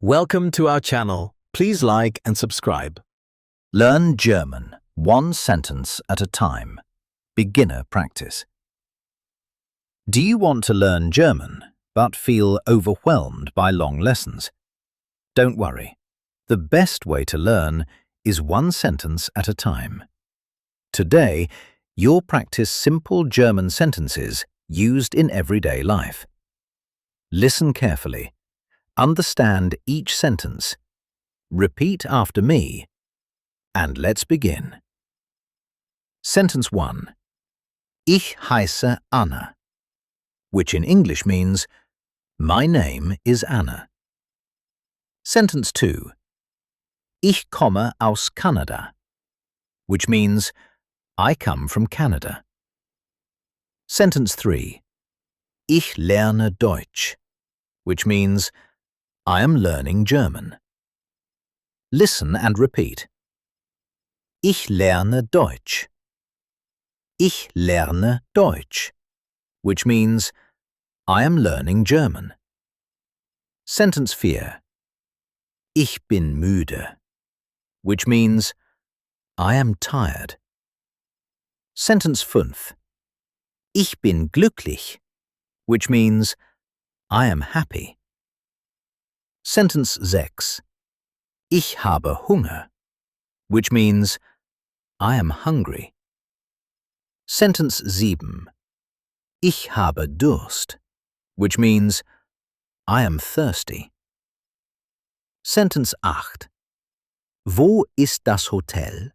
Welcome to our channel. Please like and subscribe. Learn German, one sentence at a time. Beginner practice. Do you want to learn German, but feel overwhelmed by long lessons? Don't worry. The best way to learn is one sentence at a time. Today, you'll practice simple German sentences used in everyday life. Listen carefully. Understand each sentence. Repeat after me. And let's begin. Sentence 1. Ich heiße Anna, which in English means, my name is Anna. Sentence 2. Ich komme aus Kanada, which means, I come from Canada. Sentence 3. Ich lerne Deutsch, which means, I am learning German. Listen and repeat. Ich lerne Deutsch. Ich lerne Deutsch, which means, I am learning German. Sentence 4. Ich bin müde, which means, I am tired. Sentence 5. Ich bin glücklich, which means, I am happy. Sentence 6. Ich habe Hunger, which means, I am hungry. Sentence 7. Ich habe Durst, which means, I am thirsty. Sentence 8. Wo ist das Hotel?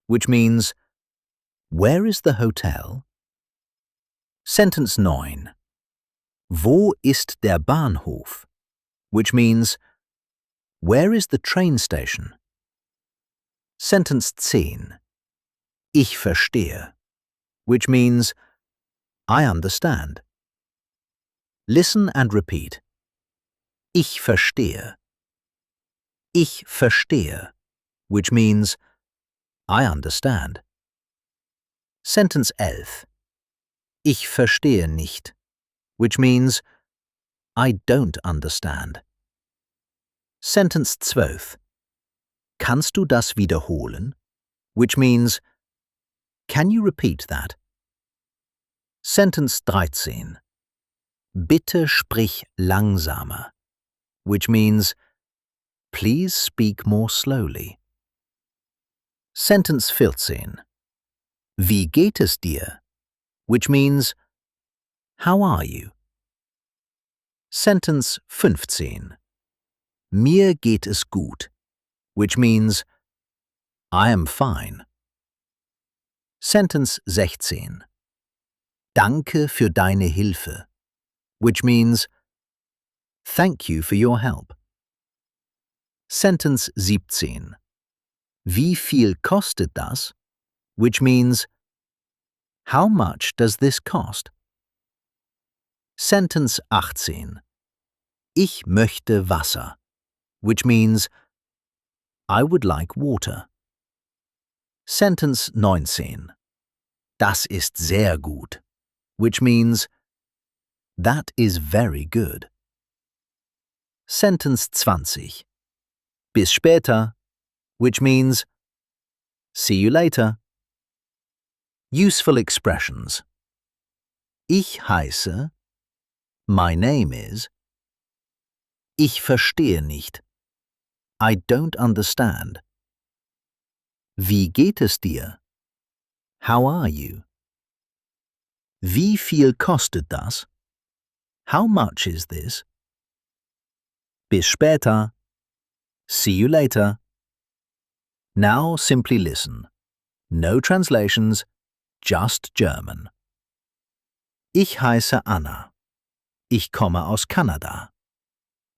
Which means, where is the hotel? Sentence 9. Wo ist der Bahnhof? Which means, where is the train station? Sentence 10. Ich verstehe, which means, I understand. Listen and repeat. Ich verstehe. Ich verstehe, which means, I understand. Sentence 11. Ich verstehe nicht, which means, I don't understand. Sentence 12. Kannst du das wiederholen? Which means, can you repeat that? Sentence 13. Bitte sprich langsamer, which means, please speak more slowly. Sentence 14. Wie geht es dir? Which means, how are you? Sentence 15. Mir geht es gut, which means, I am fine. Sentence 16. Danke für deine Hilfe, which means, thank you for your help. Sentence 17. Wie viel kostet das? Which means, how much does this cost? Sentence 18. Ich möchte Wasser, which means, I would like water. Sentence 19. Das ist sehr gut, which means, that is very good. Sentence 20. Bis später, which means, see you later. Useful expressions. Ich heiße, my name is. Ich verstehe nicht, I don't understand. Wie geht es dir? How are you? Wie viel kostet das? How much is this? Bis später. See you later. Now simply listen. No translations, just German. Ich heiße Anna. Ich komme aus Kanada.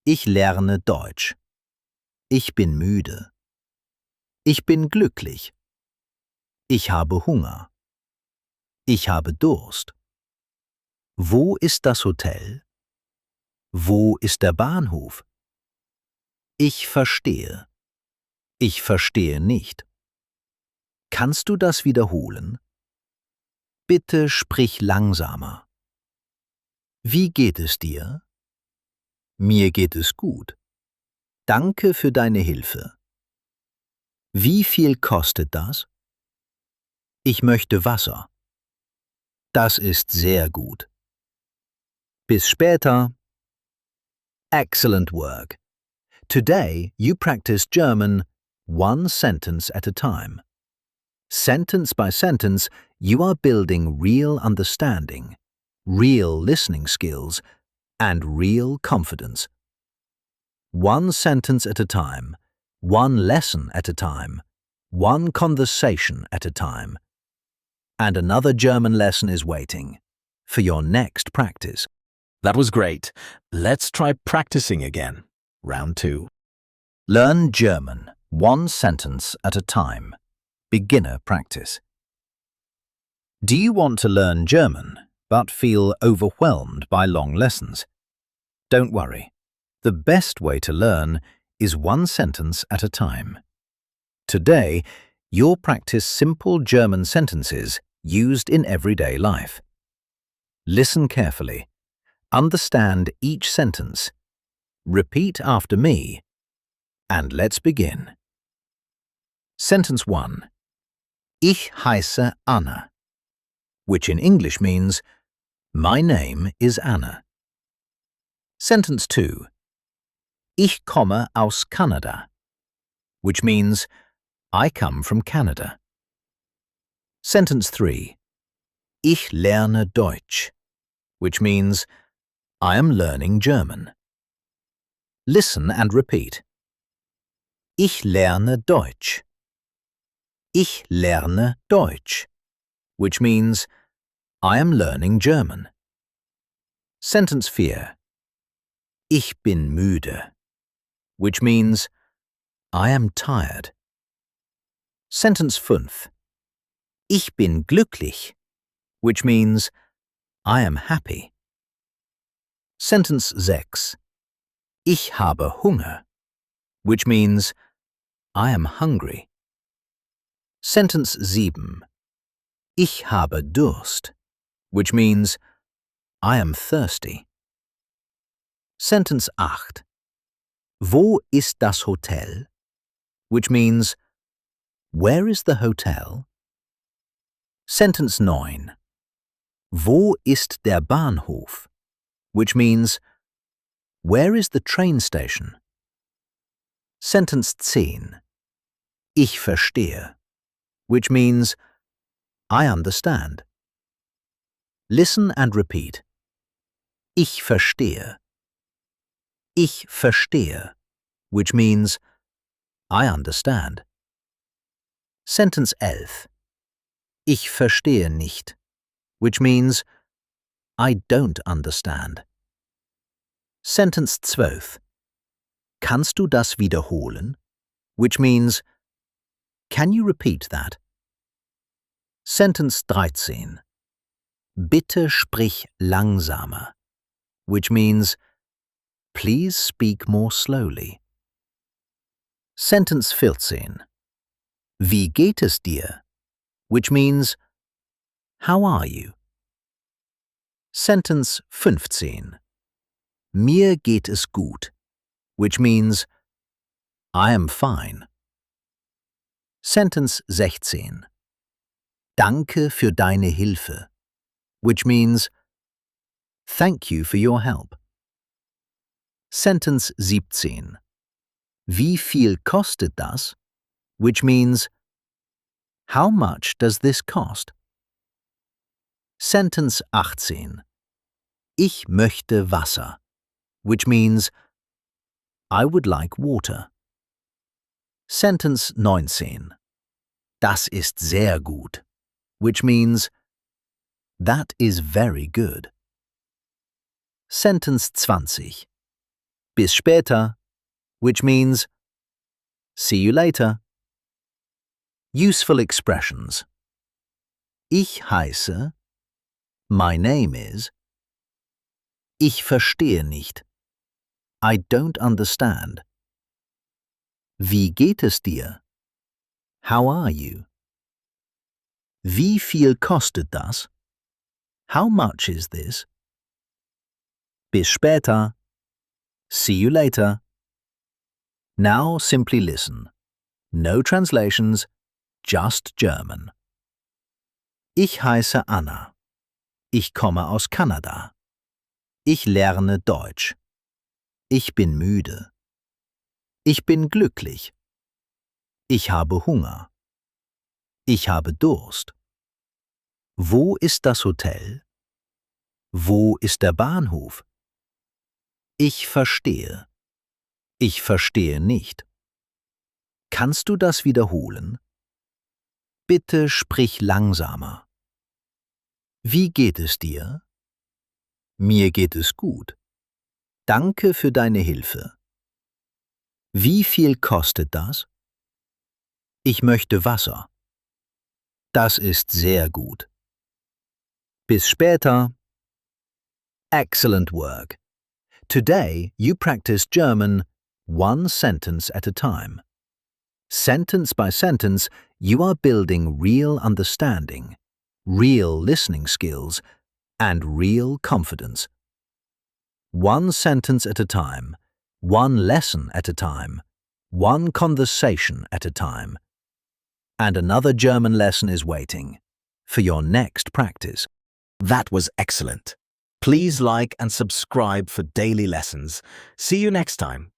Ich lerne Deutsch. Ich bin müde. Ich bin glücklich. Ich habe Hunger. Ich habe Durst. Wo ist das Hotel? Wo ist der Bahnhof? Ich verstehe. Ich verstehe nicht. Kannst du das wiederholen? Bitte sprich langsamer. Wie geht es dir? Mir geht es gut. Danke für deine Hilfe. Wie viel kostet das? Ich möchte Wasser. Das ist sehr gut. Bis später. Excellent work. Today you practiced German one sentence at a time. Sentence by sentence, you are building real understanding, real listening skills, and real confidence. One sentence at a time, one lesson at a time, one conversation at a time. And another German lesson is waiting for your next practice. That was great. Let's try practicing again. Round 2. Learn German one sentence at a time. Beginner practice. Do you want to learn German but feel overwhelmed by long lessons? Don't worry. The best way to learn is one sentence at a time. Today, you'll practice simple German sentences used in everyday life. Listen carefully. Understand each sentence. Repeat after me. And let's begin. Sentence 1. Ich heiße Anna, which in English means, my name is Anna. Sentence 2. Ich komme aus Kanada, which means, I come from Canada. Sentence 3. Ich lerne Deutsch, which means, I am learning German. Listen and repeat. Ich lerne Deutsch. Ich lerne Deutsch, which means, I am learning German. Sentence 4. Ich bin müde, which means, I am tired. Sentence 5. Ich bin glücklich, which means, I am happy. Sentence 6. Ich habe Hunger, which means, I am hungry. Sentence 7. Ich habe Durst, which means, I am thirsty. Sentence 8. Wo ist das Hotel? Which means, where is the hotel? Sentence 9. Wo ist der Bahnhof? Which means, where is the train station? Sentence 10. Ich verstehe, which means, I understand. Listen and repeat. Ich verstehe. Ich verstehe, which means, I understand. Sentence 11. Ich verstehe nicht, which means, I don't understand. Sentence 12. Kannst du das wiederholen? Which means, can you repeat that? Sentence 13. Bitte sprich langsamer, which means, please speak more slowly. Sentence 14. Wie geht es dir? Which means, how are you? Sentence 15. Mir geht es gut, which means, I am fine. Sentence 16. Danke für deine Hilfe, which means, thank you for your help. Sentence 17. Wie viel kostet das? Which means, how much does this cost? Sentence 18. Ich möchte Wasser, which means, I would like water. Sentence 19. Das ist sehr gut, which means, that is very good. Sentence 20. Bis später, which means, see you later. Useful expressions. Ich heiße, my name is. Ich verstehe nicht, I don't understand. Wie geht es dir? How are you? Wie viel kostet das? How much is this? Bis später. See you later. Now simply listen. No translations, just German. Ich heiße Anna. Ich komme aus Kanada. Ich lerne Deutsch. Ich bin müde. Ich bin glücklich. Ich habe Hunger. Ich habe Durst. Wo ist das Hotel? Wo ist der Bahnhof? Ich verstehe. Ich verstehe nicht. Kannst du das wiederholen? Bitte sprich langsamer. Wie geht es dir? Mir geht es gut. Danke für deine Hilfe. Wie viel kostet das? Ich möchte Wasser. Das ist sehr gut. Bis später. Excellent work. Today you practiced German one sentence at a time. Sentence by sentence, you are building real understanding, real listening skills, and real confidence. One sentence at a time, one lesson at a time, one conversation at a time. And another German lesson is waiting for your next practice. That was excellent. Please like and subscribe for daily lessons. See you next time.